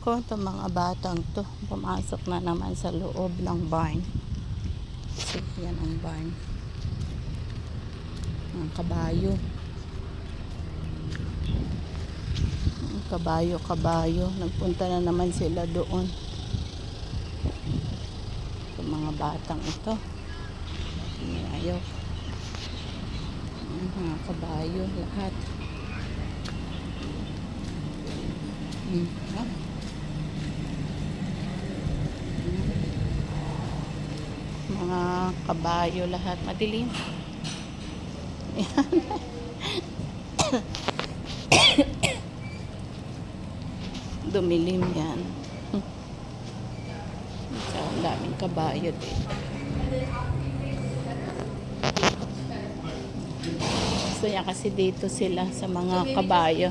Ko, itong mga batang to, pumasok na naman sa loob ng barn. So, yan ang barn. Ang kabayo. Ang kabayo. Nagpunta na naman sila doon. Itong mga batang ito. Ayaw. Mga kabayo, lahat. Mga kabayo lahat. Madilim. Dumilim yan. So, ang daming kabayo dito. Gusto niya kasi dito sila sa mga kabayo.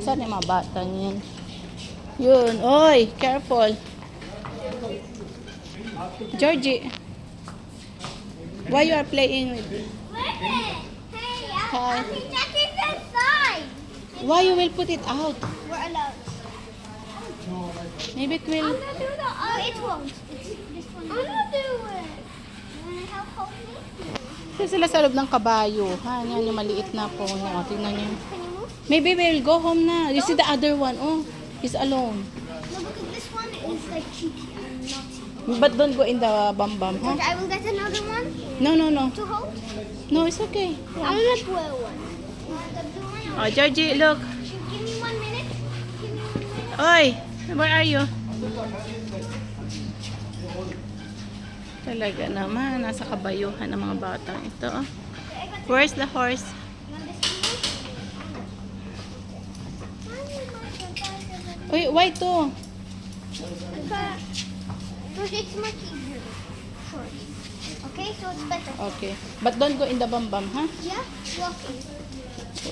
Saan yung mga bata niyan? Yun. Oy, careful. Georgie. Why you are playing with me? Hi. Why you will put it out? We're allowed. Maybe it will. I'm gonna do the it won't. It's this one. I'm gonna do it. You wanna help me? Kasi sila sa loob ng kabayo. Ha? Yan yung maliit na po. No, tingnan niyo. Can you move? Maybe we'll go home na. You see the other one. Oh, he's alone. No, because this one is like cheeky and naughty. But don't go in the bam-bam, huh? And I will get another one No. to hold. No, it's okay. I'm gonna pull one. Oh, Georgie, look. Give me 1 minute. Give me 1 minute. Oy, where are you? Talaga naman, nasa kabayuhan ng mga batang ito. Oh. Where's the horse? Uy, why to? Because it's much easier. Short. Okay, so it's better. Okay. But don't go in the bam-bam, huh? Yeah, walking.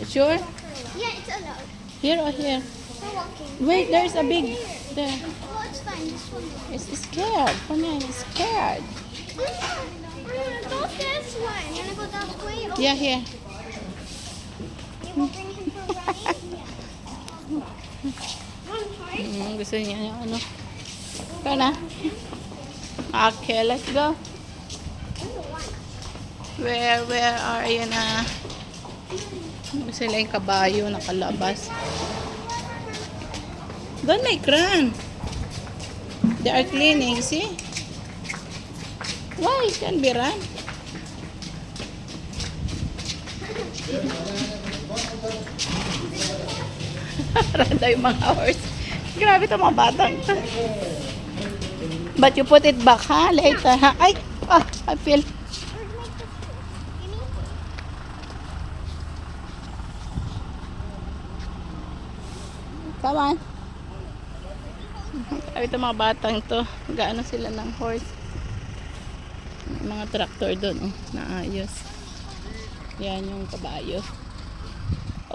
Sure? Yeah, it's allowed. Here or here? For walking. Wait, there's a big... There. Oh, it's fine. This one. It's scared. Panya is scared. I'm gonna go this way. I'm gonna go that way. Oh, Yeah, here. you will bring him for running? Yeah. Gusto niya yung ano. Ito na. Okay, let's go. Where are you na? Sila yung kabayo nakalabas. Don't make run. They are cleaning, see? Why can be run? Randa yung mga horse. Grabe itong mga batang. But you put it back, ha? Later, ha? Ay! I feel. Come on. Ay, ito mga batang to. Gaano sila ng horse. May mga tractor doon. Oh, naayos. Yan yung kabayo.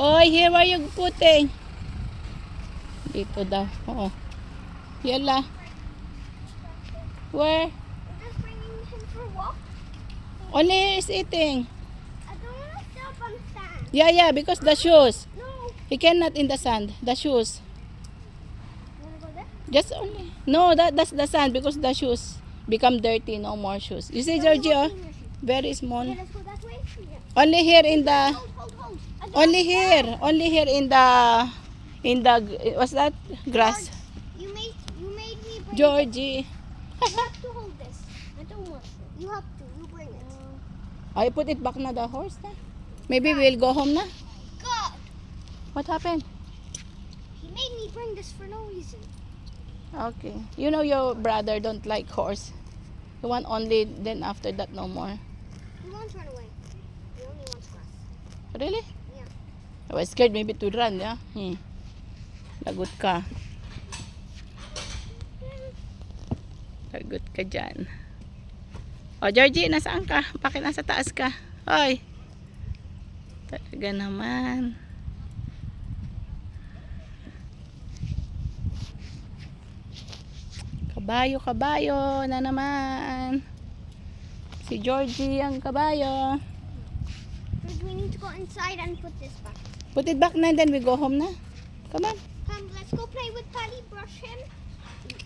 Oy, here are you putting? Dito daw. Oo. Yala. Where? Just bringing him for a walk. Only is eating. I don't want to stop on sand. Yeah, because the shoes. No. He cannot in the sand. The shoes. You wanna go there? Just only. No, that's the sand because the shoes become dirty. No more shoes. You see, Georgie, oh? Very small. Okay, let's go that way. Yeah. Only here in the... Hold. Only here in the what's that, grass. You made me bring Georgie, You have to hold this. I don't want to. You have to. You bring it. I put it back na the horse na. Maybe we'll go home na. God! What happened? He made me bring this for no reason. Okay, you know your brother don't like horse. You want only, then after that no more. He won't run away. He only wants grass. Really? Yeah. I was scared maybe to run, yeah. Lagot ka. Lagot ka dyan. O, Georgie, nasaan ka? Bakit nasa taas ka? Hoy. Talaga naman. Kabayo na naman. Si Georgie ang kabayo. We need to go inside and put this back. Put it back na and then we go home na. Come on. Come, let's go with Patty brush him?